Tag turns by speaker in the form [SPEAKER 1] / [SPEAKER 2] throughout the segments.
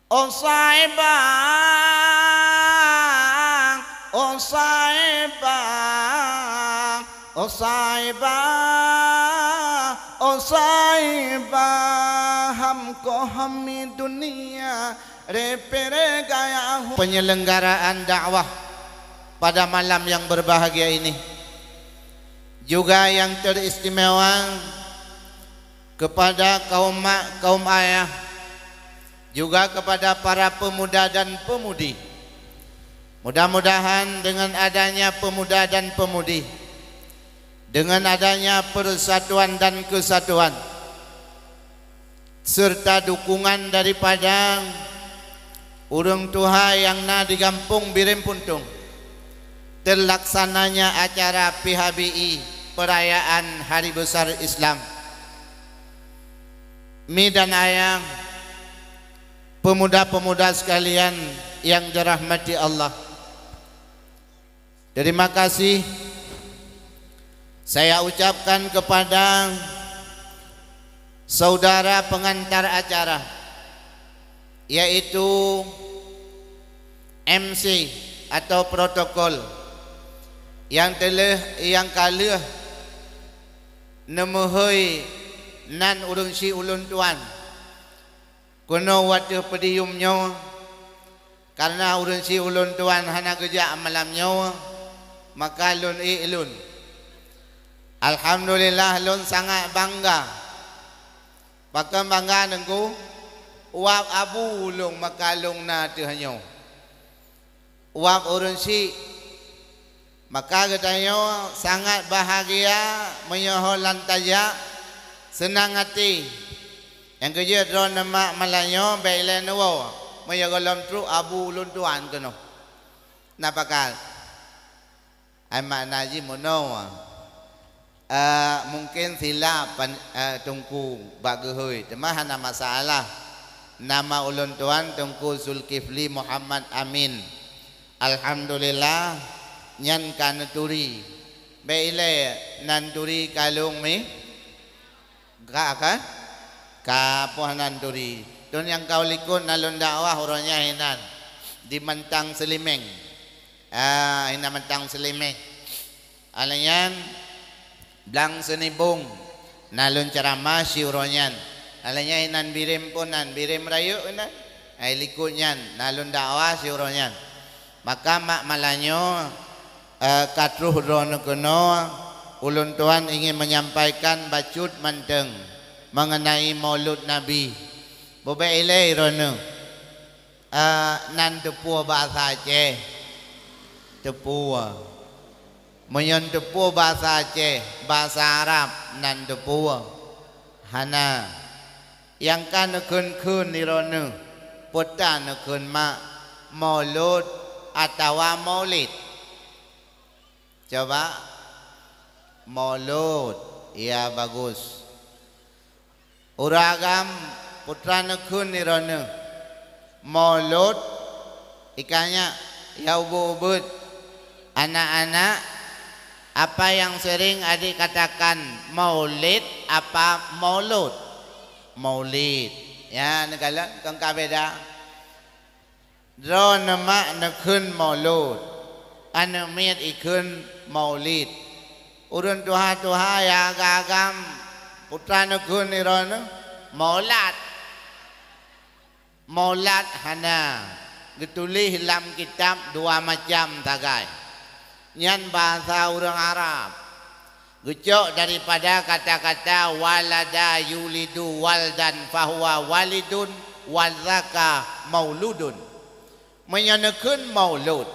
[SPEAKER 1] O saibang, o saibang, o saibang, o saibang, hamko hami dunia repere gaya. Penyelenggaraan dakwah pada malam yang berbahagia ini juga yang teristimewa kepada kaum mak, kaum ayah, juga kepada para pemuda dan pemudi. Mudah-mudahan dengan adanya pemuda dan pemudi, dengan adanya persatuan dan kesatuan, serta dukungan daripada urang tuha yang na di Kampung Birim Puntung, terlaksananya acara PHBI perayaan Hari Besar Islam. Mi dan ayang, pemuda-pemuda sekalian yang dirahmati Allah, terima kasih saya ucapkan kepada saudara pengantar acara, yaitu MC atau protokol yang kalah nemuhoi nan urang si ulun tuan kuno watu pediumnya, karena urang si ulun tuan hana kerja malamnya, maka lun ilun alhamdulillah lun sangat bangga. Maka bangga nengku uap abu ulung makalung na tuhanyo uap urang si, maka katanya sangat bahagia menyohol lantaja senang hati. Yang kerja drone nama malanyo bailan wo mayagolom tru abu ulun tuan kono napakal ay manaji mono mungkin sila tungku bagehoy temah na masalah nama ulun tuan tungku Zulkifli Muhammad Amin. Alhamdulillah nyan kanaturi baile nanturi kalung mi ka kapuhanan turi don yang kau likun nalun dakwah urangnya hinan di Mentang Selimeng, hina Mentang Selimeng alanyan blang senibung nalun ceramah si uronyan alanya hinan birim punan birim rayu hinan ay likunyan nalun dakwah si uronyan. Maka mak malanyo katruh rono kono ulun tuan ingin menyampaikan bacut manteng mengenai Maulud Nabi. Bobailai rono nan tepua bahasa Aceh, tepua menyon tepua bahasa Aceh, bahasa Arab nan tepua hana yang kan kun ni rono potan kun mak Maulud atau Maulid. Coba Maulud, ya bagus. Uragam putra nekun nirone Maulud ikannya ya ubud anak-anak apa yang sering adik katakan maulid apa maulud? Maulid ya negala kang kabeda drone mak nekun maulud anu miat ikun maulid urun tuha ya agam putra nekun nirone maulad hana ditulis dalam kitab dua macam tagai nyan bahasa orang Arab gecok daripada kata-kata walada yulidu waldan fahuwa walidun wadzaka mauludun menyanyikan maulud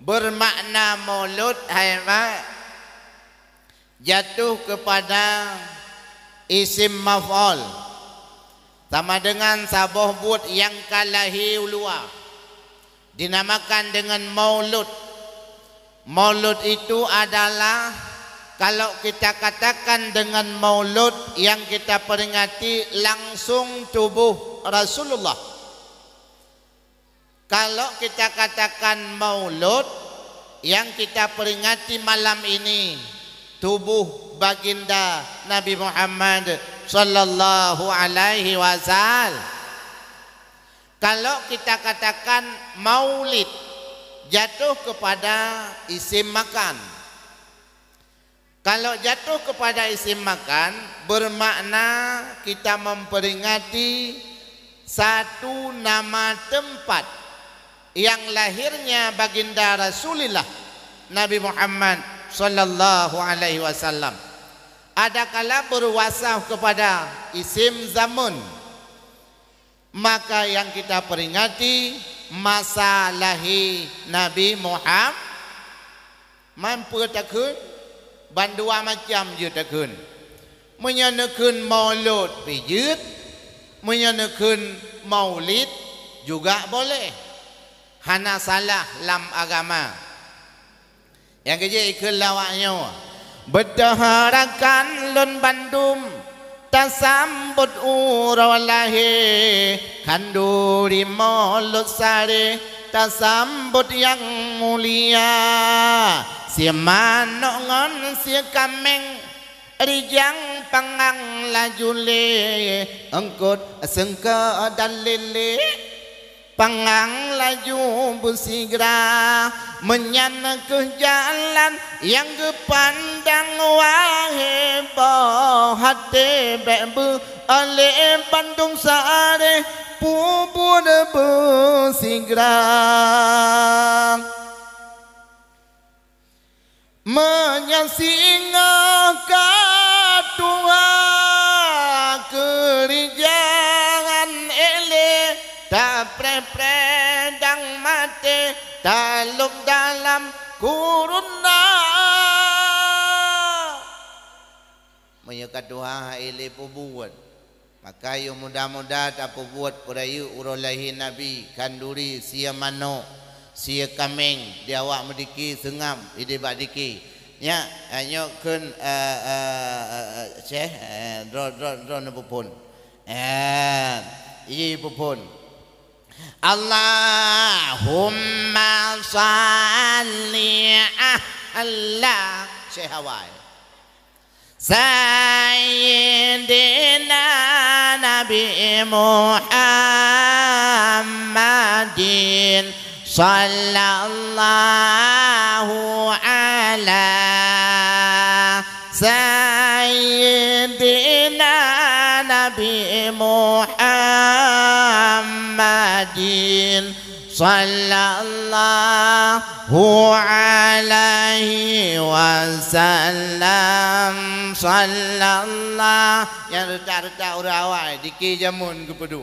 [SPEAKER 1] bermakna maulud hayma jatuh kepada isim maf'ul sama dengan sabuh buat yang kalahi ulua dinamakan dengan maulud. Maulud itu adalah kalau kita katakan dengan maulud yang kita peringati langsung tubuh Rasulullah. Kalau kita katakan maulud yang kita peringati malam ini tubuh baginda Nabi Muhammad sallallahu alaihi wasallam. Kalau kita katakan maulid jatuh kepada isim makan. Kalau jatuh kepada isim makan bermakna kita memperingati satu nama tempat yang lahirnya baginda Rasulullah Nabi Muhammad sallallahu alaihi wasallam. Adakala berwasaf kepada isim zaman, maka yang kita peringati masa lahir Nabi Muhammad. Mampu takun bandua macam je takun. Menyanakan maulud pijut, menyanakan maulid juga boleh. Hana salah lam agama. Yang kerja ikut lawaknya. Bedaharakan lun Bandung tasambut urolahe kanduri mulut sare tasambut yang mulia si manongon si kameng rijang pangang lajule engkut sengke dalile pangang laju busigra menyana ke jalan yang kepandang wahe hati bebu oleh Bandung sare pupur busigra menyasinga katua kerijangan ele tak predang mate taluk dalam kuruna menyekat doa ele pubuat maka yo mudah-mudah tak pubuat perayu urolahi nabi kanduri sia mano sia kameng dia awak mediki sengam ide bak diki nya anyo kun syekh dro pupun i pupun Allahumma salli ala Syekh Hawai Sayyidina Nabi Muhammadin sallallahu ala Sayyidina Nabi Muhammadin sallallahu alaihi wasallam sallallahu yang retak-retak orang awal dikir jamun kepada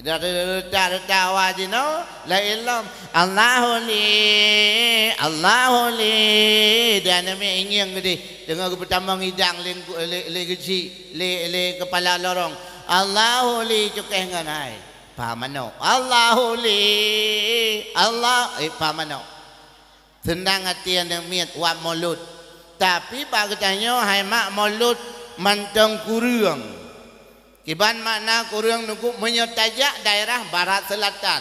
[SPEAKER 1] retak-retak awal jino la ilam Allahu li dan nama ingin gede dengan pertama ngidang le kecil le kepala lorong Allahu li cukeh nganai pamano Allahu li Allah pamano senang hati yang miat wa maulud tapi pak katanya hai mak maulud mantang kurang kiban makna kurang nunggu menyetajak daerah barat selatan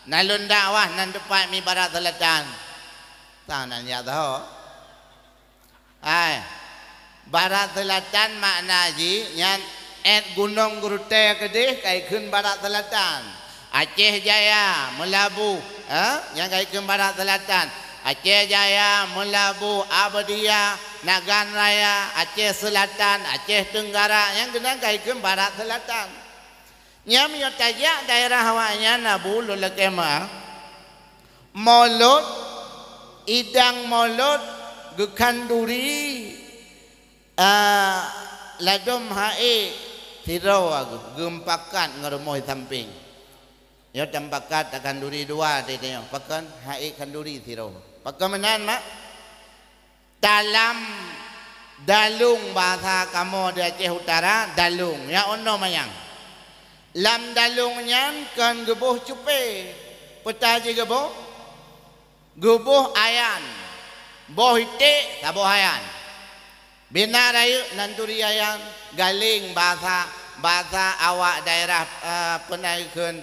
[SPEAKER 1] nalun dakwah nan depan mi barat selatan tanan ya tahu ai barat selatan makna ji nyan gunung Gurute kedih kai keun barat selatan Aceh Jaya Melabu yang kai keun barat selatan Aceh Jaya Melabu Abadiah Nagan Raya Aceh Selatan Aceh Tenggara yang kena kai keun barat selatan nyam yo tajak daerah awaknya nabu lulekema maulud idang maulud gekanduri ladom hae tirau aku gempakan ngeremoy samping ya tampakat akan duri dua dia pakan hae kanduri tirau pakan menan mak dalam dalung bahasa kamu di Aceh Utara dalung ya ono mayang lam dalungnya kan gebuh cupe peta je gebuh ayan boh ite taboh ayan bina rayu nanturi ayan galing bahasa awak daerah penaikun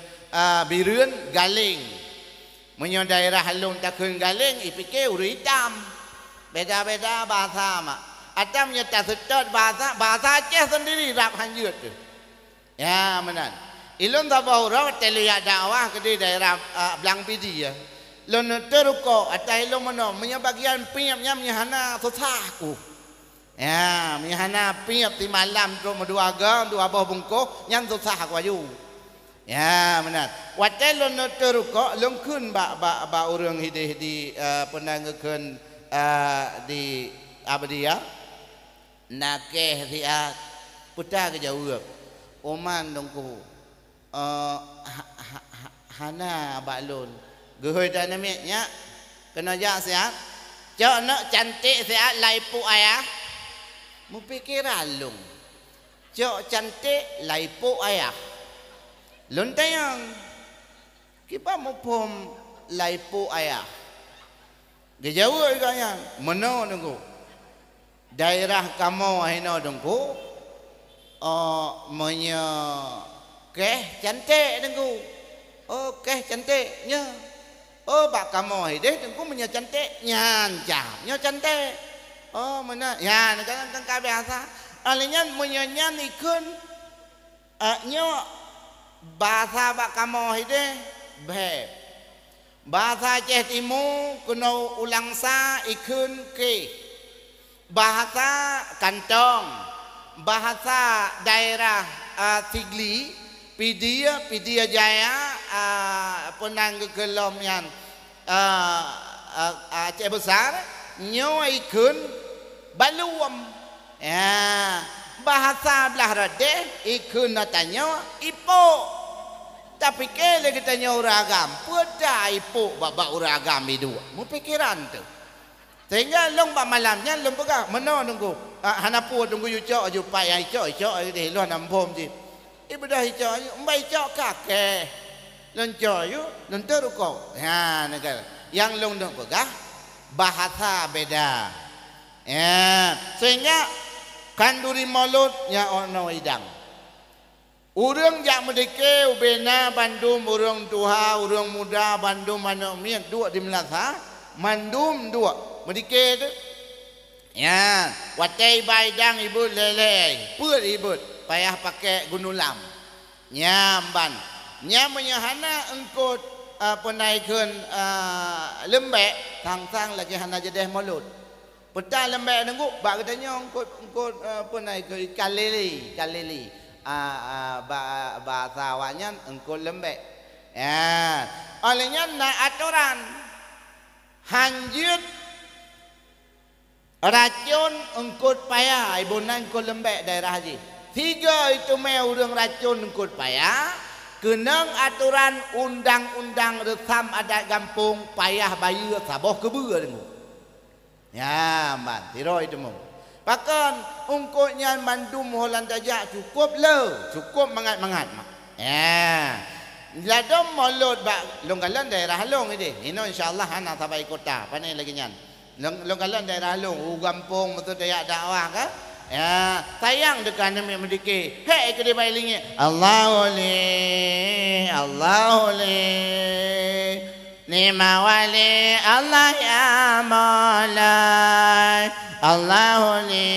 [SPEAKER 1] birun galing menyo daerah halung takun galing ipike uri hitam beda-beda bahasa mak atam nyata sedot bahasa Aceh sendiri rap hanjut tu ya menan Ilon tabah orang telu ya dakwah ke di daerah Belang Pidi ya. Lon teruko atai lo mana menyebagian piapnya menyahana susahku. Ya, menyahana piap di malam tu dua gang dua bawah bungkuk yang susah aku ayu. Ya, benar. Watai lon teruko lon kun ba urang hidih di penanggekeun di apa dia? Nakeh dia putar ke jauh. Oman dongku. Hana baklun. Gehoi dah namanya kena jak sihat. Cok nak cantik sihat laipu ayah. Mu pikiran lung. Cok cantik laipu ayah. Lun tayang. Kipa mu pom laipu ayah. Dia jauh ikanya. Mana dengku? Daerah kamu ahina dengku. Menya keh cantik dengku. Oh keh cantiknya. Oh bak kamu deh tengku punya cantik nyanca nyo cantik oh mana ya kan biasa alinya menyanyian ikun nyo bahasa bak kamu deh beb bahasa Aceh Timur kuno ulang sa ikun ke bahasa kantong bahasa daerah Tigli Pidia Jaya penang gelom yang Aceh Besar nyo ikun baluam ya bahasa belah radeh ikun natanyo ipo tapi kele kita nyo uragam pada ipo baba uragam itu mu pikiran tu sehingga long ba malamnya long pegah meno nunggu hanapu tunggu yu cok ju pai ai cok de lo nampom ji ibu dah hijau, mbak hijau kakek, loncor you, lontor kau, ya negara. Yang long pegah bahasa beda, ya sehingga kanduri mulut nya ono idang. Urang jak merdeka ubena Bandung urang tuha urang muda Bandung mana mian dua di Melaka, Bandung dua merdeka tu. Ya, watai baidang ibu lele, put ibu. Payah pakai gunulam nyamban nyamanya hana engkut penaikun lembek tang lagi hana jedeh mulut peta lembek nunggu bak katanya engkut penaikun ikan lili bahasa awaknya engkut lembek ya olehnya naik aturan hanjut racun engkut payah ibu nan engkut lembek daerah haji. Tiga itu urang racun engkut payah kenang aturan undang-undang resam adat kampung payah bayu saboh kebua dengu ya man tiro itu mu pakan ungkutnya mandum holan tajak cukup le cukup mangat mak ya ladom mulut bak longgalan daerah Halong ini insyaallah anak sabai kota panai lagi nyan longgalan daerah Halong kampung betul dayak dakwah kan ya sayang dekat nama merdeka hei ke dia bailingnya Allahu li nima wali Allah ya maulai Allahu li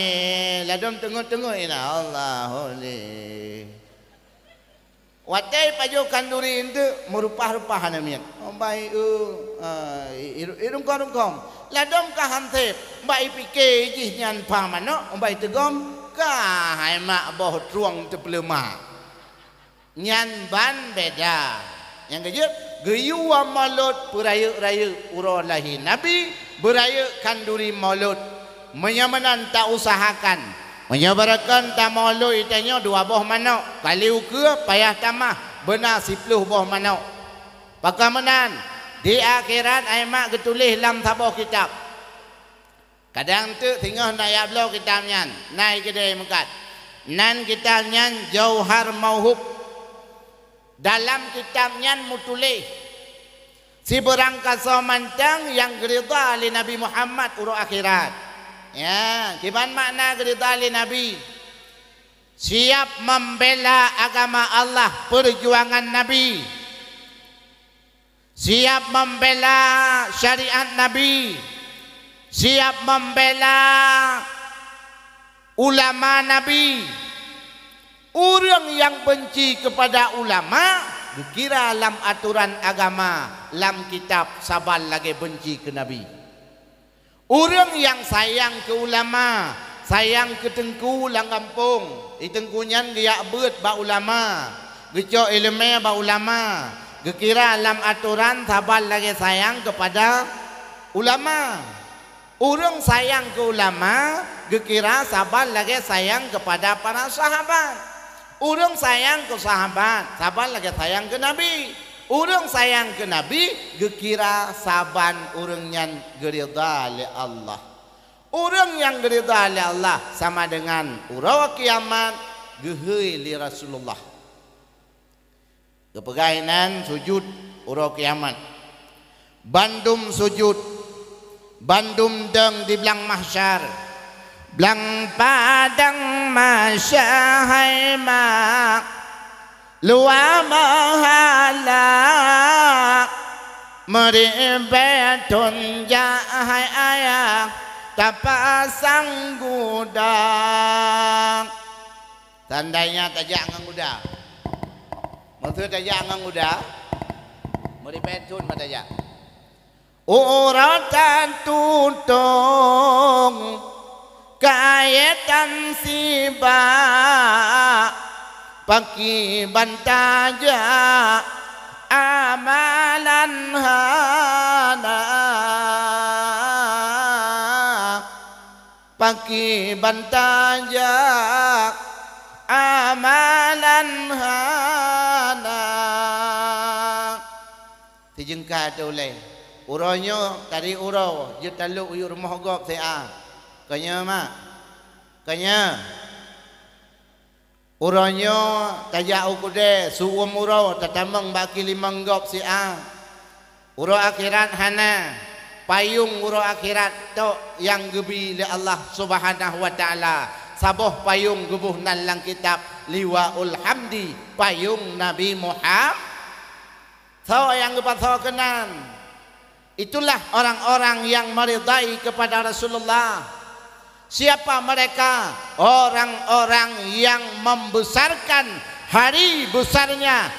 [SPEAKER 1] ladom tengok-tengok ina Allahu li watai paju kanduri itu merupah-rupah namian baik irung-kong ladom ka hansip bai pike ji nyan pamano bai tegom ka hai mak boh truang tepelema nyan ban beda yang kejut geyu wa malut perayu-rayu urolahi nabi berayu kanduri malut menyamanan tak usahakan menyabarakan tak malut itanya dua boh manok kali ukur payah tamah benar 10 boh manok pakamanan di akhirat aimak getulih lam saboh kitab kadang tu tinggal nak yablo kitab nyan naik kedai mekat nan kitab nyan Jauhar Mauhub dalam kitab nyan mutulih si berangkasa mantang yang gerida li Nabi Muhammad urut akhirat ya kiban makna gerida li Nabi siap membela agama Allah perjuangan Nabi siap membela syariat Nabi siap membela ulama Nabi Orang yang benci kepada ulama dikira dalam aturan agama, dalam kitab saban lagi benci ke Nabi. Orang yang sayang ke ulama, sayang ke tengku lang kampung, di tengkunyan dia bet ba ulama, gecok ilmu ba ulama, dikira dalam aturan saban lagi sayang kepada ulama. Orang sayang ke ulama, dikira saban lagi sayang kepada para sahabat. Orang sayang ke sahabat, saban lagi sayang ke Nabi. Orang sayang ke Nabi, gekira saban orang yang gerida oleh Allah. Orang yang gerida oleh Allah sama dengan urau kiamat gehui li Rasulullah. Kepegainan sujud urau kiamat. Bandum sujud, bandum deng di belang mahsyar. Belang padang masyahai mak luar mahala meribetun jahai ayah tapasang gudang. Tandanya tajak ngang kuda. Maksud tajak ngang kuda meribetun matajak. Uratan tutung kaitan siba paki bantaja amalan hana paki bantaja amalan hana tijengka doleh uronyo tadi uro je taluk yu rumah gop saya kanya mak kanya uronyo tajak ukude suum uro tatamang baki limang gop si a uro akhirat hana payung uro akhirat to yang gebi li Allah Subhanahu wa taala saboh payung gebuh nan lang kitab liwaul hamdi payung Nabi Muhammad so yang gepat so kenan itulah orang-orang yang meridai kepada Rasulullah. Siapa mereka? Orang-orang yang membesarkan hari besarnya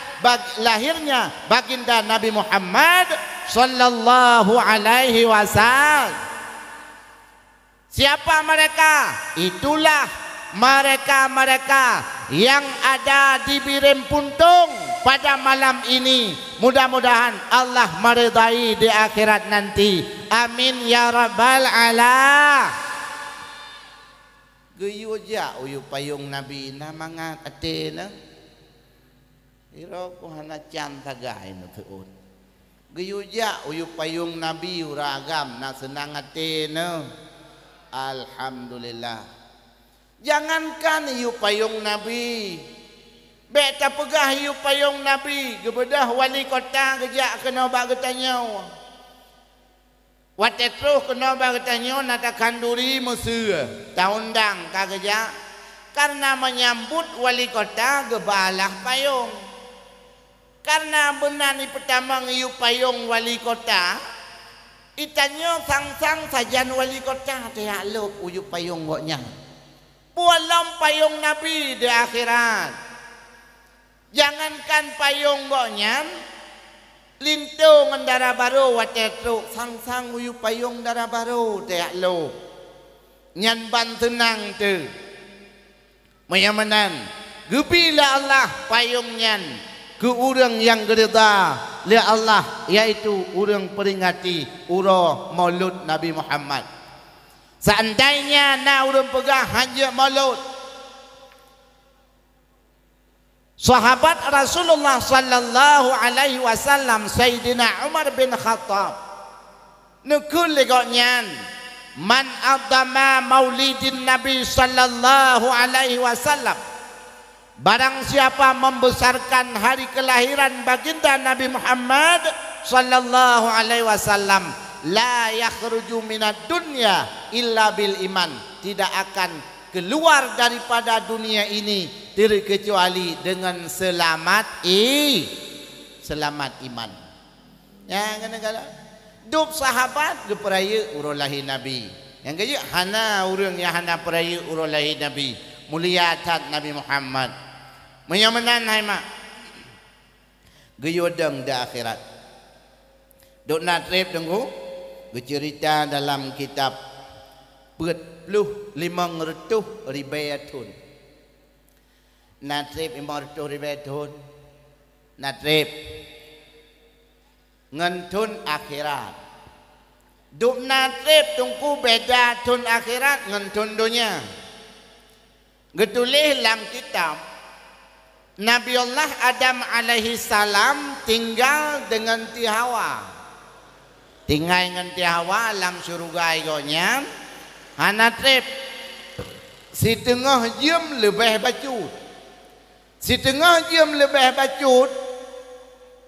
[SPEAKER 1] lahirnya baginda Nabi Muhammad sallallahu alaihi wasallam. Siapa mereka? Itulah mereka-mereka yang ada di Birim Puntung pada malam ini. Mudah-mudahan Allah meridai di akhirat nanti. Amin ya rabbal alamin. Geyu ja uyu payung Nabi na mangat ate na iro ko hana chan tagay no tuon geyu ja uyu payung Nabi uragam na senang ate na alhamdulillah. Jangankan uyu payung Nabi beta pegah uyu payung Nabi gebedah wali kota gejak kena bak getanyau watetro kena bertanya nata kanduri Mesir tahundang kageja karena menyambut wali kota gebalah payung karena benar ni pertama ngiu payung wali kota itanyo sang-sang sajan wali kota tiak lup uyu payung goknya pualam payung Nabi di akhirat. Jangankan payung goknya lintung darah baru watetro sang-sang uyu payung darah baru tiak lo nyan ban tenang tu mayamanan gebila Allah payung nyan ke urang yang gereda li Allah yaitu urang peringati uro maulud Nabi Muhammad. Seandainya na urang pegah hanja maulud sahabat Rasulullah sallallahu alaihi wasallam Sayyidina Umar bin Khattab nukul legoknyan man adama maulidin Nabi sallallahu alaihi wasallam barang siapa membesarkan hari kelahiran baginda Nabi Muhammad sallallahu alaihi wasallam la yakhruju minad dunya illa bil iman tidak akan keluar daripada dunia ini terkecuali dengan selamat iman. Ya kadang-kadang dub sahabat ge peraya urulahi Nabi. Yang kaya hana urang yang hana peraya urulahi Nabi. Mulia tat Nabi Muhammad. Menyamanan hai mak. Geyodeng di akhirat. Dok nak trip tunggu. Bercerita dalam kitab 45 ribayatun. Natrib 500 ribayatun. Natrib ngentun akhirat. Duk natrib tungku beda tun akhirat ngentun dunia. Getulis dalam kitab Nabi Allah Adam alaihi salam tinggal dengan ti Hawa. Tinggal dengan ti Hawa dalam syurga igonya. Natrib si tengah jam lebih bacut. Si tengah jam lebih bacut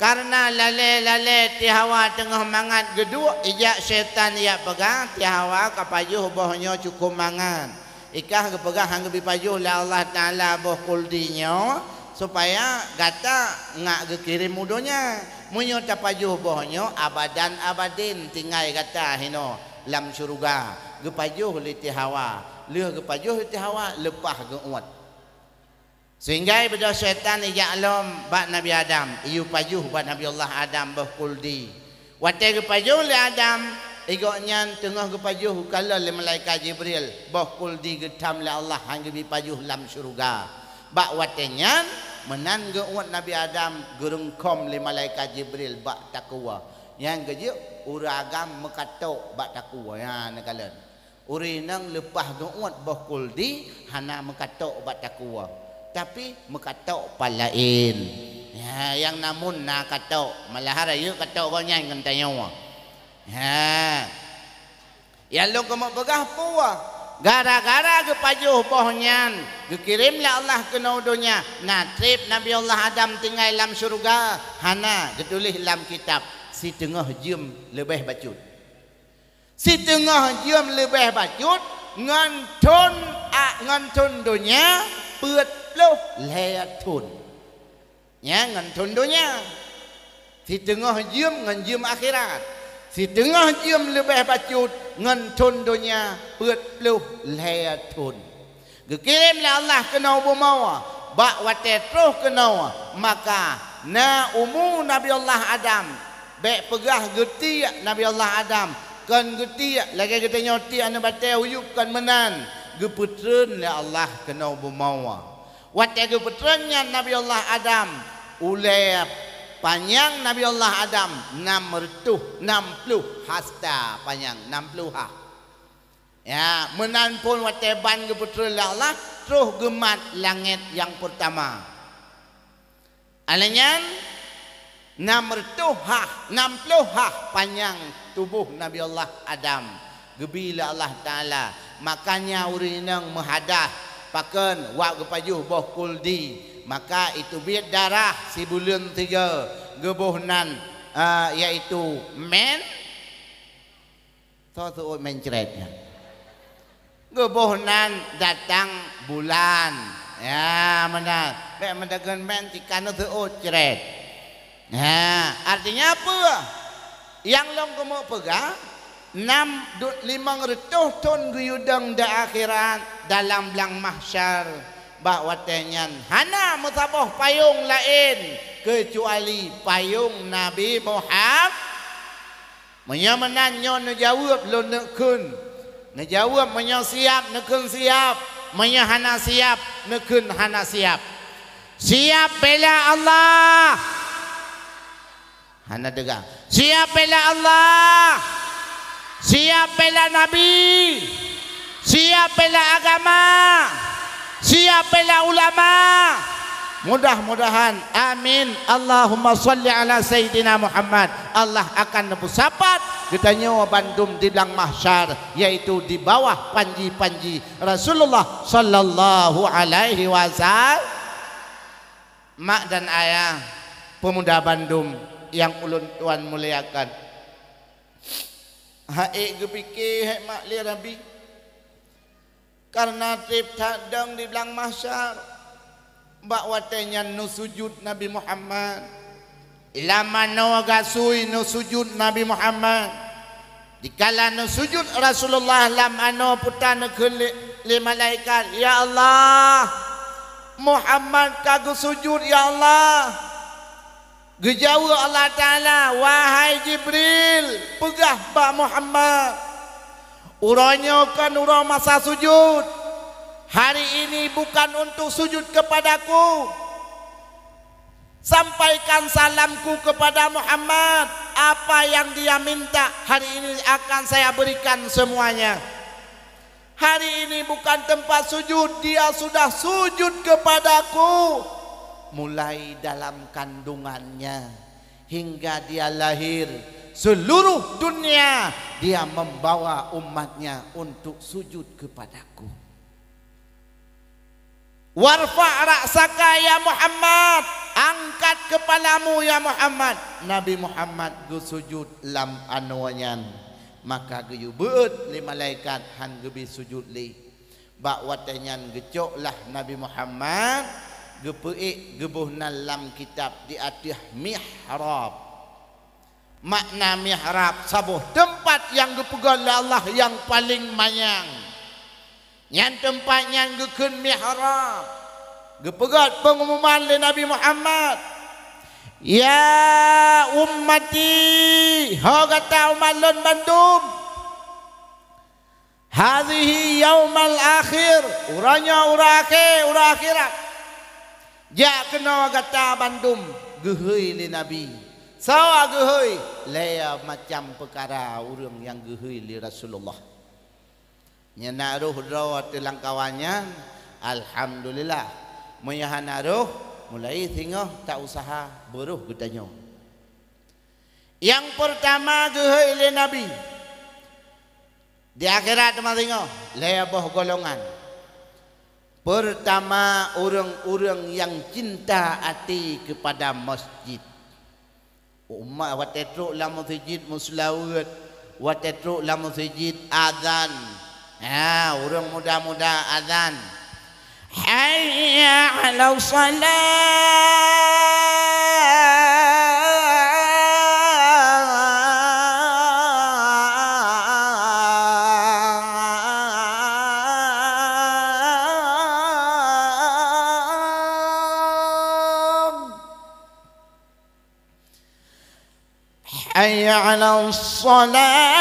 [SPEAKER 1] karena lale ti Hawa tengah mangat geduk ijak syaitan ia pegang ti Hawa kapajuh bohnya cukup mangan. Ikah kepegang hang bipajuh la Allah Taala boh kuldinya supaya gata ngak gekirim mudonya. Munyo tapajuh bohnya abadan abadin tinggal kata hino lam syurga. Gepajuh li ti Hawa. Leuh gepajuh ti Hawa lepah geuat. Sehingga pada syaitan ijak alam bak Nabi Adam, iu pajuh bak Nabi Allah Adam berkuldi. Watai kepajuh le Adam, igoknya tengah kepajuh kala le malaikat Jibril, berkuldi getam le Allah hangga bi pajuh lam syurga. Bak watenya menan geuat Nabi Adam gerengkom le malaikat Jibril bak takwa. Yang geje uragam mekatok bak takwa ya nakalan. Uri nang lepah geuat berkuldi hana mekatok bak takwa. Tapi mekatok palain. Ya, yang namun nak katok malahara yuk katok kau nyai ngantayo. Ha. Ya lu kau mau pegah puah. Gara-gara kepajuh bohnyan, dikirimlah Allah ke naudonya. Natrib Nabi Allah Adam tinggal dalam syurga. Hana getulis dalam kitab si tengah jam lebih bacut. Si tengah jam lebih bacut ngantun dunia put loh leatun. Ya ngantun dunia. Si tengah jam ngan jam akhirat. Si tengah jam lebih bacut ngantun dunia put loh leatun. Gekirimlah Allah kena bumawa. Bak wate terus kena maka na umu Nabi Allah Adam. Baik pegah geti Nabi Allah Adam. Kan geti lagi kita nyoti anu batai uyup kan menan. Geputreun ya Allah kena bumawa. Watai geputreunnya Nabi Allah Adam ulai panjang Nabi Allah Adam 60 hasta panjang 60 ha. Ya, menan pun watai ban geputreun ya Allah terus gemat langit yang pertama. Alanyan 60 ha panjang tubuh Nabi Allah Adam. Gebila Allah Ta'ala. Makanya urinang menhadah paken wak gepajuh boh kuldi. Maka itu biar darah si bulan 3 gebohnan yaitu men so mencretnya. Gebohnan datang bulan. Ya mana be mendagan men tikana teu cret. Nah, artinya apa? Yang long kamu pegang 500 ton guyudang da akhirat dalam belang mahsyar bahwatanya hana mutabah payung lain kecuali payung Nabi Muhammad. Menyamanan nyo nejawab lo nekun. Nejawab menyo siap nekun siap. Menyo hana siap nekun hana siap. Siap bela Allah. Hana dengar. Siap bela Allah. Siap bela Nabi. Siap bela agama. Siap bela ulama. Mudah-mudahan amin. Allahumma salli ala Sayyidina Muhammad. Allah akan nebusapat kita nyawa bandum di dalam mahsyar, yaitu di bawah panji-panji Rasulullah sallallahu alaihi wasallam. Mak dan ayah pemuda Bandung yang ulun tuan muliakan. Hai gepikir hai mak li Rabi. Karena trip tadang di belang mahsyar bak watenya nu sujud Nabi Muhammad. Lama no gasui nu sujud Nabi Muhammad. Dikala nu sujud Rasulullah lam ano putana ke li malaikat. Ya Allah, Muhammad kagak sujud ya Allah. Gejawa Allah Ta'ala, wahai Jibril, pegah Pak Muhammad. Uranya kan urang masa sujud. Hari ini bukan untuk sujud kepadaku. Sampaikan salamku kepada Muhammad. Apa yang dia minta hari ini akan saya berikan semuanya. Hari ini bukan tempat sujud, dia sudah sujud kepadaku. Mulai dalam kandungannya hingga dia lahir, seluruh dunia dia membawa umatnya untuk sujud kepadaku. Warfa' ra'saka ya Muhammad, angkat kepalamu ya Muhammad. Nabi Muhammad gu sujud lam anwanyan, maka gu beut li malaikat han gu bi sujud li. Bak watanyan gecok lah Nabi Muhammad gu peik gebuhna lam kitab di atas mihrab. Makna mihrab sabuh tempat yang gepegang Allah yang paling manyang. Yang tempatnya gekeun mihrab. Gepegat pengumuman oleh Nabi Muhammad. Ya ummati, ha kata umat lon Bandung. Hadhihi yaumal akhir, uranya akhir, akhirat. Ja kena kata Bandung geheui li Nabi. Sawa geheui, lea macam perkara urang yang geheui li Rasulullah. Nyana ruh rawat telang kawannya, alhamdulillah. Muyahana ruh mulai tengah tak usaha beruh katanya. Yang pertama geheui le Nabi. Di akhirat mah tengah lebah golongan. Pertama orang-orang yang cinta hati kepada masjid. Umat watetruk la masjid muslawat, watetruk la masjid azan. Orang muda-muda azan. Hayya 'ala salat. Hayya 'ala salat.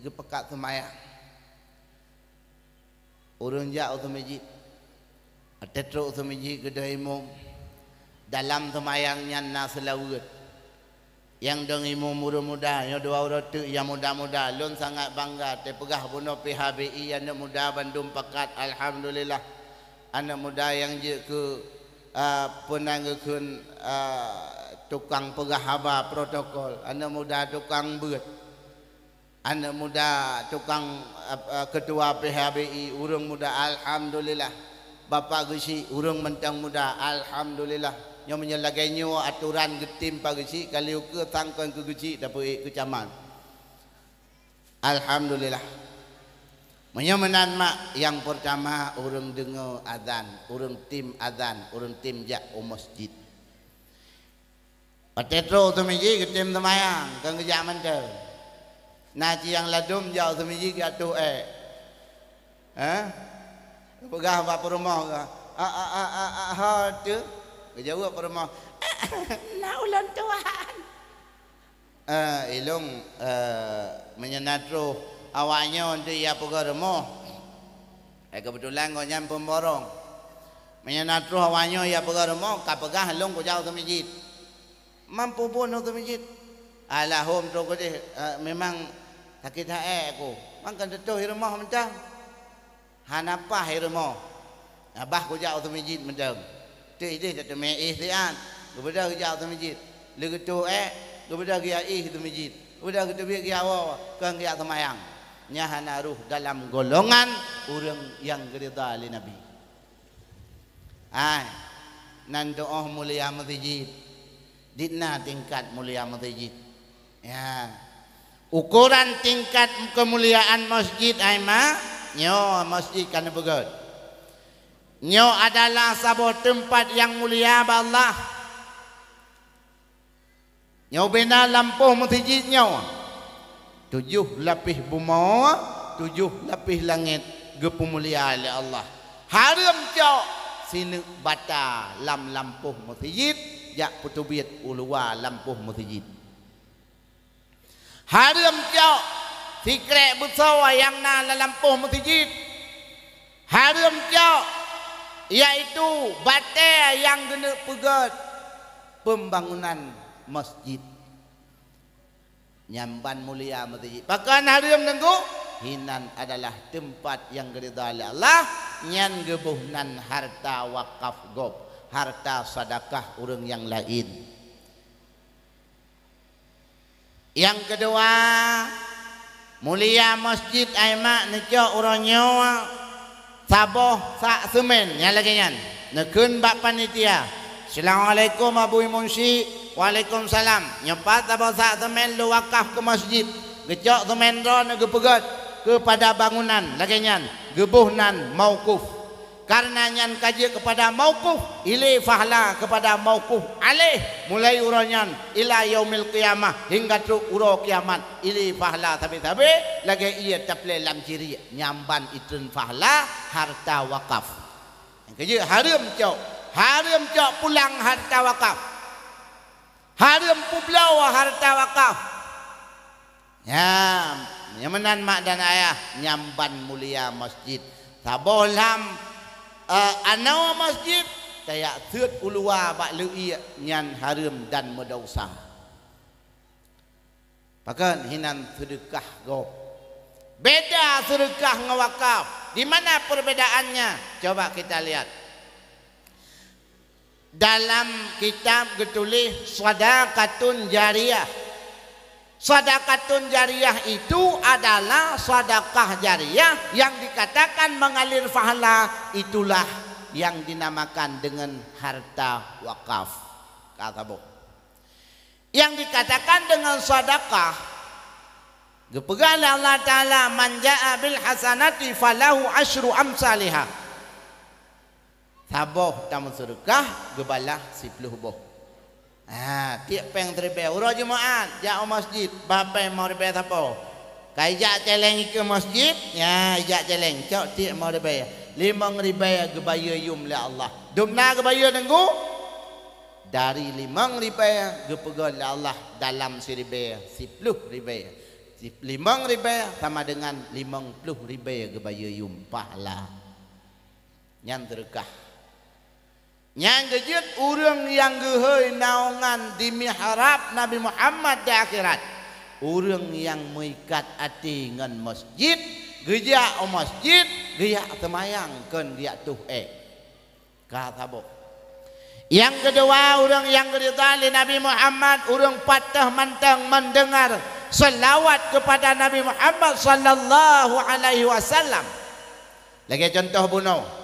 [SPEAKER 1] Gepekat semayang. Orang jauh tu masjid. Tetruk tu masjid kedah imam. Dalam semayangnya nak selawat. Yang dong imam muda-muda, yang dua orang tu yang muda-muda, lon sangat bangga. Terpegah bunuh PHBI anak muda Bandung Pekat, alhamdulillah. Anak muda yang je ke penangguhkan tukang pegah haba protokol, anak muda tukang beut. Anak muda tukang ketua PHBI, urang muda alhamdulillah. Bapa gesi urang mentang muda alhamdulillah. Nya menyelagainya aturan getim pagesi kali ke tangkon ke gesi dapat kecaman. Alhamdulillah. Menyemenan mak yang pertama urang dengar azan, urang tim azan, urang tim jak masjid. Patetro tu meji getim semayang kang kerja menteu. Naji yang ladum jauh semiji ke atuh pegah apa rumah ke ha tu jauh apa rumah nak ulang Tuhan ilung menyenatro awaknya untuk ia pegah rumah kebetulan kau nyam pemborong menyenatro awaknya ia pegah rumah kau pegah ilung kau jauh semiji mampu pun untuk masjid alah home tu kau deh memang sakit aku, makan tetuh rumah mentang, hanapah rumah, abah ku jauh tu masjid mentang, tu ini satu meih tian, kepada ku jauh tu masjid, lagi tu kepada dia tu masjid, kepada kita biar dia awal, kan dia semayang, nyahana ruh dalam golongan orang yang gerida oleh Nabi. Nan doa mulia masjid, dina tingkat mulia masjid, ya. ukuran tingkat kemuliaan masjid aima nyo masjid kana begot nyo adalah sebuah tempat yang mulia ba Allah nyo bina lampuh masjid nyo 7 lapis bumi 7 lapis langit gepemulia oleh Allah haram cok sini bata lam lampuh masjid jak putubit ulua lampuh masjid haram cok sikret besar yang na lampuh masjid haram cok iaitu bata yang kena pegat pembangunan masjid nyamban mulia masjid pakan haram nenggu hinan adalah tempat yang diridha oleh Allah nyan gebuhnan harta wakaf gob harta sedekah orang yang lain. Yang kedua mulia masjid aimak neco orangnya saboh sak semen yang lagi nyan nekun bak panitia Assalamualaikum Abu Munsi Waalaikumsalam nyepat saboh sak semen lu wakaf ke masjid gecok semen ron gepegat kepada bangunan lagi nyan gebuhnan mauquf karena nyan kaji kepada mauquf ilai fahla kepada mauquf alih mulai uranyan ila yaumil qiyamah hingga tu uro kiamat ilai fahla tapi lagi ia taple lam ciri nyamban itun fahla harta wakaf yang kaji haram cok pulang harta wakaf haram publau harta wakaf ya nyamanan mak dan ayah nyamban mulia masjid sabolam anawa masjid tayak thut ulua bak lui nyan haram dan medausa pakan hinan sedekah go beda sedekah ngawakaf di mana perbedaannya coba kita lihat dalam kitab getulis sedekatun jariyah. Sedekatun jariyah itu adalah sedekah jariyah yang dikatakan mengalir pahala, itulah yang dinamakan dengan harta wakaf. Kata Bu. Yang dikatakan dengan sedekah gepegang Allah Taala man jaa bil hasanati falahu asyru amsalihah. Saboh tamu sedekah gebalah 10 boh. Tiap peng terbe urang Jumaat jak masjid bapai mau rebe apa kai jak celeng ke masjid ya jak celeng cok tiap mau rebe 5 ribu gebaya yum le Allah dumna gebaya nenggu dari 5 ribu gepegal le Allah dalam 1 ribu 10 ribu 5 ribu sama dengan 50 ribu gebaya yum pahala nyan terkah yang kejut orang yang gehoi naungan di mihrab Nabi Muhammad di akhirat orang yang mengikat hati dengan masjid gejak o masjid gejak temayang kan gejak tuh kata Bu yang kedua orang yang geridha Nabi Muhammad orang patah mantang mendengar selawat kepada Nabi Muhammad sallallahu alaihi wasallam lagi contoh bunuh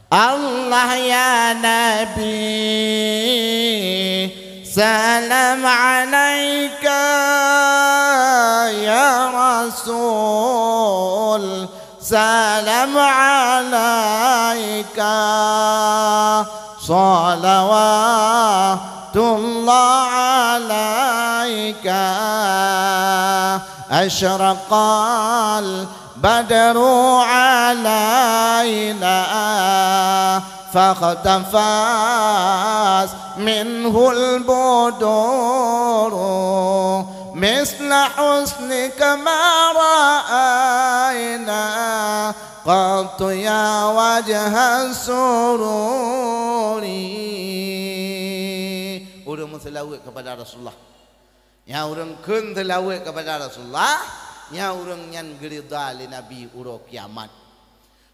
[SPEAKER 1] Allah ya Nabi salam alaika ya Rasul salam alaika salawatullah alaika asyraqal بدروا علينا فاختفت منه البدور مثل حسنك ما رأينا قط يا وجه السرور. Orang selawat kepada Rasulullah, ya orang kun selawat kepada Rasulullah, nya urang nyan geridha li Nabi uro kiamat.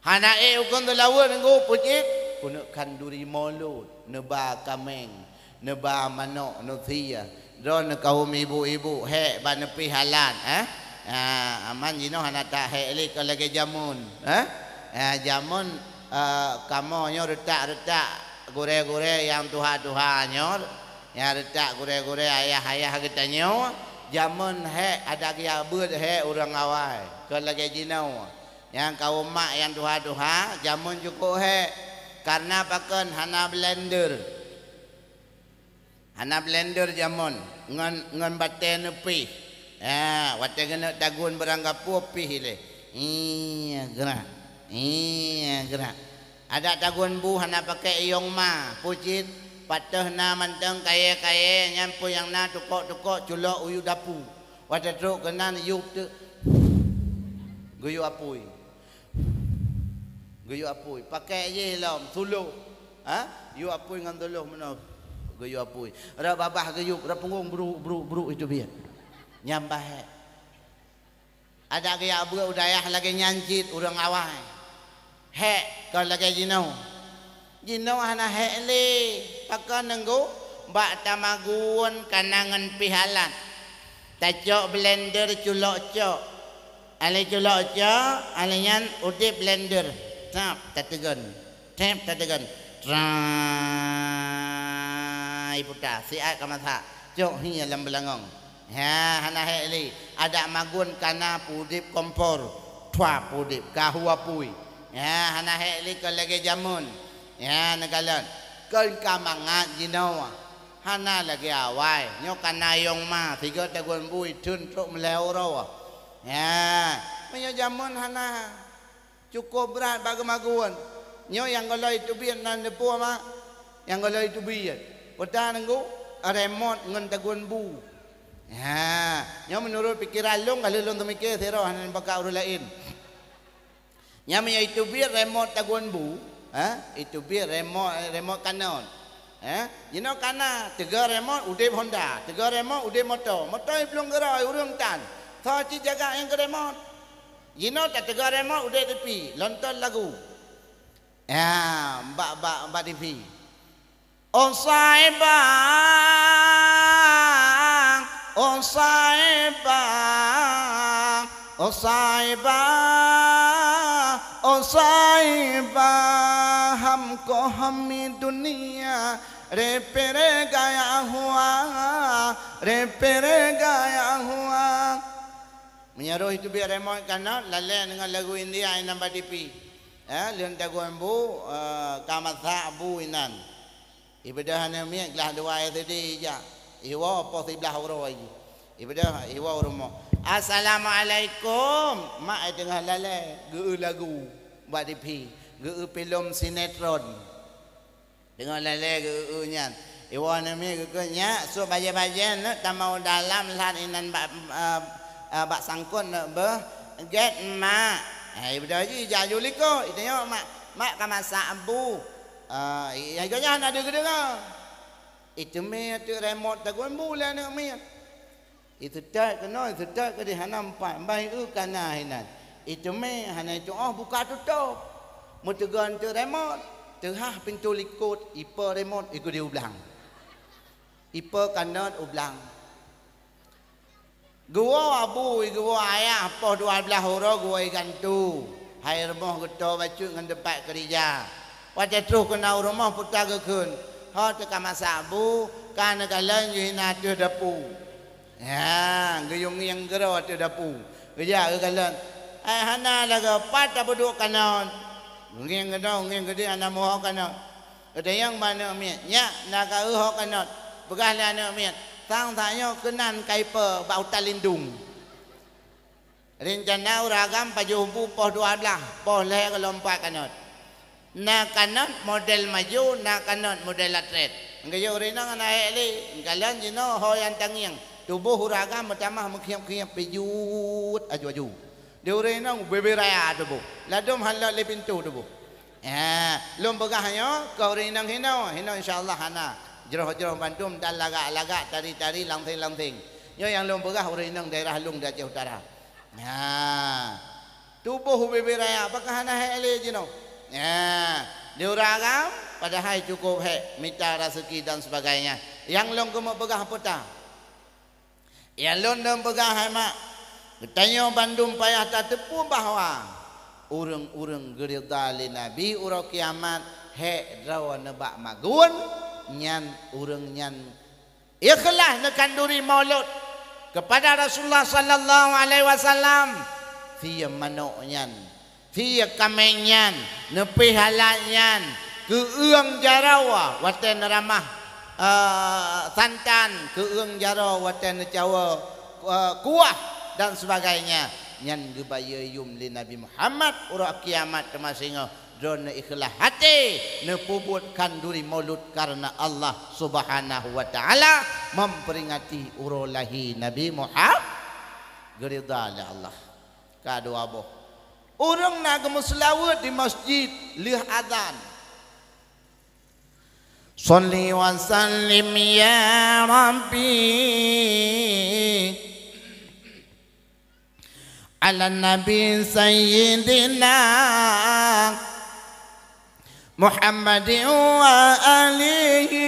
[SPEAKER 1] Hanae ukon selawat nggo pucik kuno kanduri molut, neba kameng, neba manok, nothia. Don kaum ibu-ibu he banepi halan, aman jino hanata he li kalage jamun, jamun kamo nyo retak-retak gore-gore yang tuha-tuha nyor, ya retak gore-gore ayah-ayah kita nyo. Zaman hek ada kia abud hek orang awal. Kalau lagi jinau. Yang kau mak yang duha-duha zaman cukup hek. Karena pakai hana blender. Hana blender zaman ngan baten nepi. Ya, wate kena dagun beranggapu pi le. Iya gerak. Iya gerak. Ada dagun bu hana pakai iong ma, pucit patah na manteng kaya-kaya nyampu yang na tukok-tukok culok uyu dapu. Wate truk kena yup tu. Guyu apui. Guyu apui. Pakai je lam tuluh. Ha? Yu apui ngan tuluh mana? Guyu apui. Ada babah guyup, ada punggung bru itu biar. Nyambah. Ada gaya abu udayah lagi nyanjit urang awal. Hek kalau lagi jinau. Jinau hana hek le. Pakai nenggo bak tamaguan kanangan pihalan. Tajok blender culok cok. Ale culok cok, alenyan udip blender. Tap tategan. Tap tategan. Trai putar siat kamasa. Cok hiya lam belangong. Ha hana heli ada magun kana pudip kompor tua pudip kahua pui ya hana heli ko lagi jamun ya nagalan kon kamangat jinawa hana lagi awai nyo kana yong ma tiga tagun bui tun truk meleu ro ya menyo jamun hana cukup berat bagi magun nyo yang kalau itu biar nan depu ma yang kalau itu biar pada nenggu remote ngan tagun bu. Ya, yang menurut pikiran long kalau long tu mikir terus hanya bakal orang lain. Yang itu biar remote taguan bu, itu biar remote kanon. You know kana tiga remote udah Honda, tiga remote udah motor belum gerak urang tan. Thaci jaga yang ke remote. You know tak tiga remote udah TV, nonton lagu. Ya, mbak TV. Oh saibang. Oh saibah, oh saibah, oh saibah, हमको हमी दुनिया रे पेरे gaya हुआ, रे पेरे gaya हुआ. Menyaruh itu biar remote kana lale dengan lagu India yang nampak TV. Lian taguan bu, kamatha bu inan. Ibadah hanya miak lah dua ayat tadi je. Iwa apa sebelah orang lagi. Ibadah iwa rumah. Assalamualaikum. Mak tengah lalai geu lagu buat TV, geu film sinetron. Tengah lalai geu nyan. Iwa nami geu nya so baje-baje nak tamau dalam lan inan bak sangkun nak be get mak. Ibadah ji jaju liko. Itanya mak ka masak abu. Ya jangan ada gedeng. Itu meh tu remote taguan bulan nak meh. Itu tak kena itu tak ke hana empat baik kana hinan. Itu meh hana itu buka tutup. Mutegan tu remote. Tengah pintu likut ipa remote ikut dia ublang. Ipa kanat ublang. Gua abu gua ayah apa 12 orang gua ikan tu. Hai rumah kita bacu dengan depan kerja. Wajah terus kena rumah putar ke kun. Ha teka masak bu kana kalan yuhina tu dapu. Ya, gayung yang gero tu dapu. Kerja ke kalan. Hana laga pat duduk kanan. Ngeng gede ana moh kanan. Ada yang mana miat. Nya nak ho kanan. Begahlah ana miat. Tang tanya kenan kaipa bau talindung. Rencana uragam paju bu poh 12, poh le ke lompat kanan. Nak kanan model maju, nak kanan model atlet. Ngayo rena ngana ele, ngalan jino ho yang tangiang. Tubuh uragam macamah mengkiam-kiam pejut aju-aju. Dia rena bebe raya tubuh. Ladum halal le pintu tubuh. Lom begahnya kau rena hinau insyaallah hana. Jeroh-jeroh bantum dan lagak-lagak tari-tari langting-langting. Yo yang lom begah rena daerah Lung Aceh Utara. Tubuh bebe raya apakah hana ele jino? Ya, diuragam padahal cukup minta rezeki dan sebagainya. Yang long kemo begah peta. Yang long dom begah mak. Bertanya Bandung payah tak tepu bahawa urang-urang geridali Nabi urang kiamat rawa nebak magun nyan urang nyan ikhlas nak kanduri maulud kepada Rasulullah sallallahu alaihi wasallam via manuknyan via kamengyan nepi halatnyan keung jarawa watan ramah santan keung jarawa watan cawa kuah dan sebagainya nyan gebaya yum li Nabi Muhammad ura kiamat termasinga drone ikhlas hati nepubutkan duri maulud karena Allah Subhanahu wa taala memperingati urulahi Nabi Muhammad gerida Allah kadua boh urang nak selawat di masjid lih adzan Shalli wa sallim ya rabbi ala nabi sayyidina Muhammadin wa alihi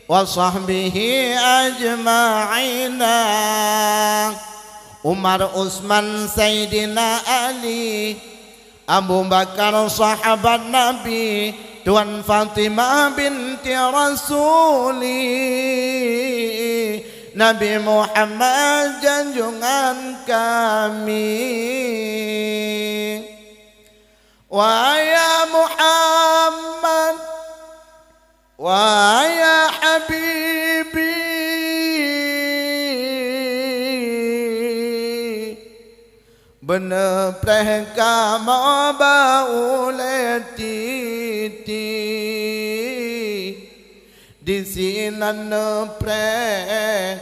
[SPEAKER 1] wa sahbihi ajma'ina Umar Utsman Sayyidina Ali Abu Bakar sahabat Nabi Tuan Fatimah binti Rasuli Nabi Muhammad junjungan kami Wahai Muhammad Wahai Habibi Benar preka mau titi di sini neprek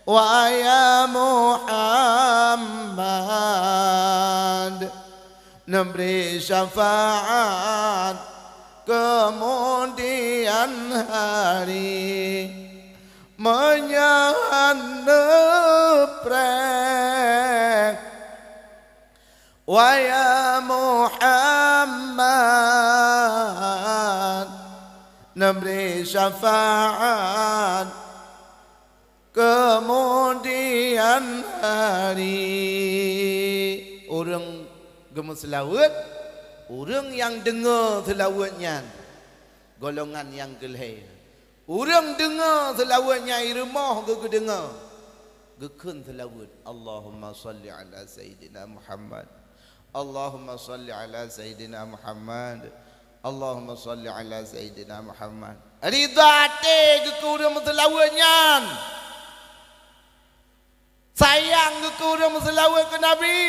[SPEAKER 1] Wahai Muhammad Memberi syafaat kemudian hari menyeprek Wahai Muhammad Memberi syafaat kemudian hari orang gemus selawat orang yang dengar selawatnya golongan yang gelai orang dengar selawatnya irmah ke dengar gekun selawat Allahumma salli ala Sayyidina Muhammad Allahumma salli ala Sayyidina Muhammad Allahumma salli ala Sayyidina Muhammad ridha hati gekun orang selawatnya sayang gekun orang selawat ke Nabi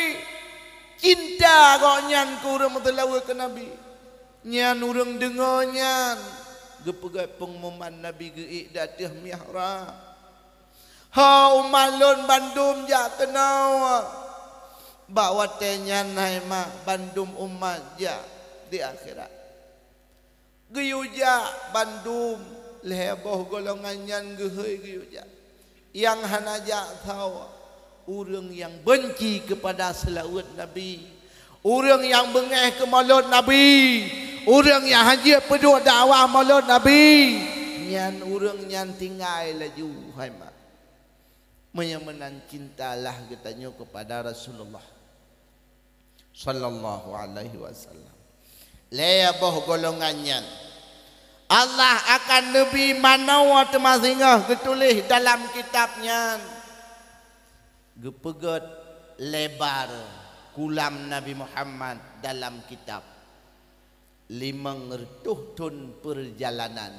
[SPEAKER 1] cinta kau nyan kurang melawat ke Nabi nyan urang dengar nyan gepegai pengumuman Nabi geik datih mihrab ha umalun bandum ja kenau bawa tenyan hai mak bandum umat ja di akhirat geyuja bandum leheboh golongan nyan gehoi geyuja yang hanaja tahu orang yang benci kepada selawat Nabi orang yang bengeh ke maulud Nabi orang yang hanya peduk dakwah maulud Nabi nyan orang nyan tinggal laju hai mak menyemenan cintalah katanya kepada Rasulullah sallallahu alaihi wasallam leabah golongan nyan Allah akan lebih manawa temasingah ketulis dalam kitabnya gepegat lebar kulam Nabi Muhammad dalam kitab 500 ton perjalanan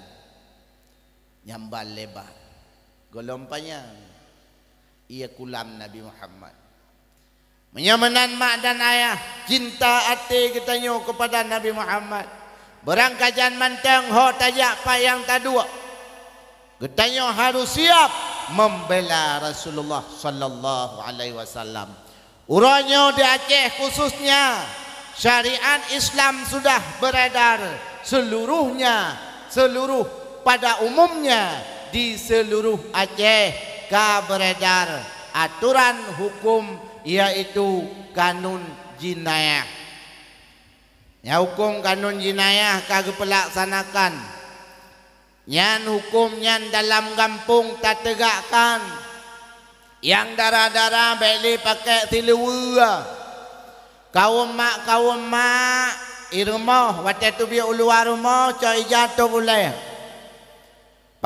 [SPEAKER 1] nyambal lebar golompannya ia kulam Nabi Muhammad menyamanan mak dan ayah cinta hati katanya kepada Nabi Muhammad berangkajan manteng ho tajak payang tadua katanya harus siap membela Rasulullah sallallahu alaihi wasallam. Uranya di Aceh khususnya syariat Islam sudah beredar seluruhnya, seluruh pada umumnya di seluruh Aceh beredar aturan hukum yaitu kanun jinayah. Ya hukum kanun jinayah kagak pelaksanakan. Nyan hukum nyan dalam kampung tak tegakkan. Yang darah-darah beli pakai tiluwa. Kaum mak irmah waktu tu biar luar rumah coy jatuh boleh.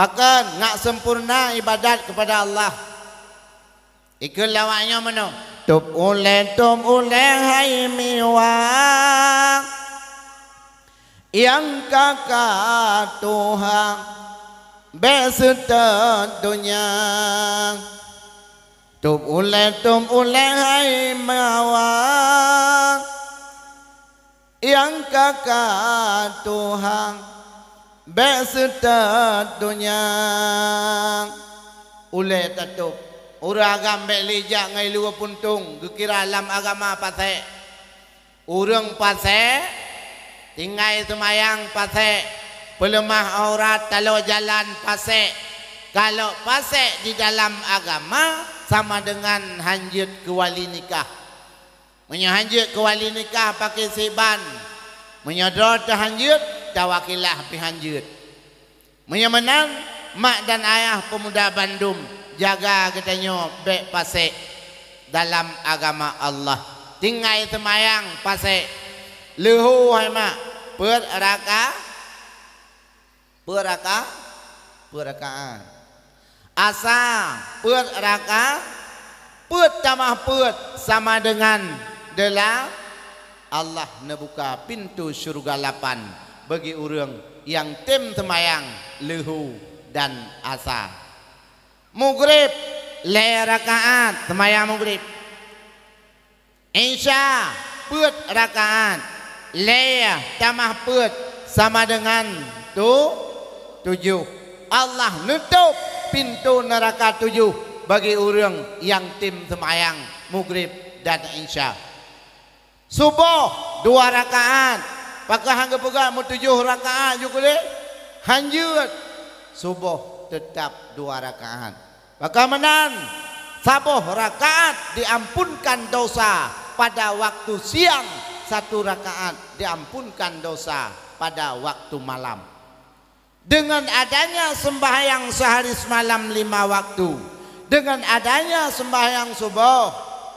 [SPEAKER 1] Pakan nak sempurna ibadat kepada Allah. Ikut lawaknya mana? Tum ule hai miwa yang kakak Tuhan beserta dunia. Tum ule hai miwa yang kakak Tuhan beserta dunia. Ule tatup urang agam belijak ngai luar puntung kira alam agama pasai. Urang pasai tinggal semayang pasai, pelemah aurat kalau jalan pasai. Kalau pasai di dalam agama sama dengan hanjut ke wali nikah. Menyanjut ke wali nikah pakai siban. Menyodor terhanjut tawakilah pihanjut. Menyemenang mak dan ayah pemuda Bandung jaga katanya bek pasek dalam agama Allah. Tinggal semayang pasek. Lehu hai mak perakaat. Asa tambah sama dengan adalah Allah membuka pintu syurga 8 bagi orang yang tim semayang lehu dan asa. Maghrib le rakaat semayang maghrib. Isya rakaat le tambah sama dengan 7. Allah nutup pintu neraka 7 bagi orang yang tim semayang maghrib dan isya. Subuh 2 rakaat. Pakai hangga pegang mau 7 rakaat juga deh. Hanjut. Subuh tetap 2 rakaat. Pakai menan 10 rakaat diampunkan dosa pada waktu siang. 1 rakaat diampunkan dosa pada waktu malam. Dengan adanya sembahyang sehari semalam 5 waktu. Dengan adanya sembahyang subuh,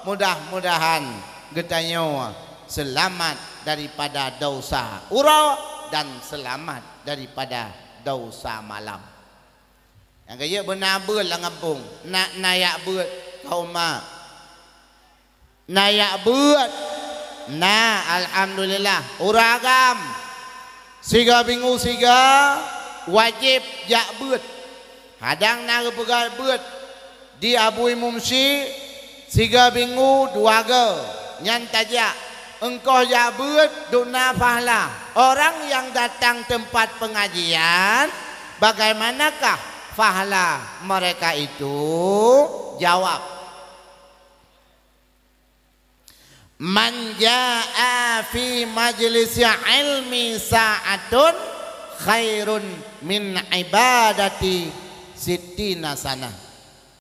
[SPEAKER 1] mudah-mudahan getanya selamat daripada dosa urau dan selamat daripada dosa malam. Yang kaya benar lah ngapung nak nayak buat kau mak. Nayak buat. Nah, alhamdulillah uragam. Siga bingu siga wajib jak buat. Hadang nak pegal buat di abui mumsi siga bingu 2 ge nyan tajak engkau ya buat duna pahala. Orang yang datang tempat pengajian bagaimanakah pahala mereka itu? Jawab, man jaa fi majlis ilmi sa'atun khairun min ibadati sittina sanah.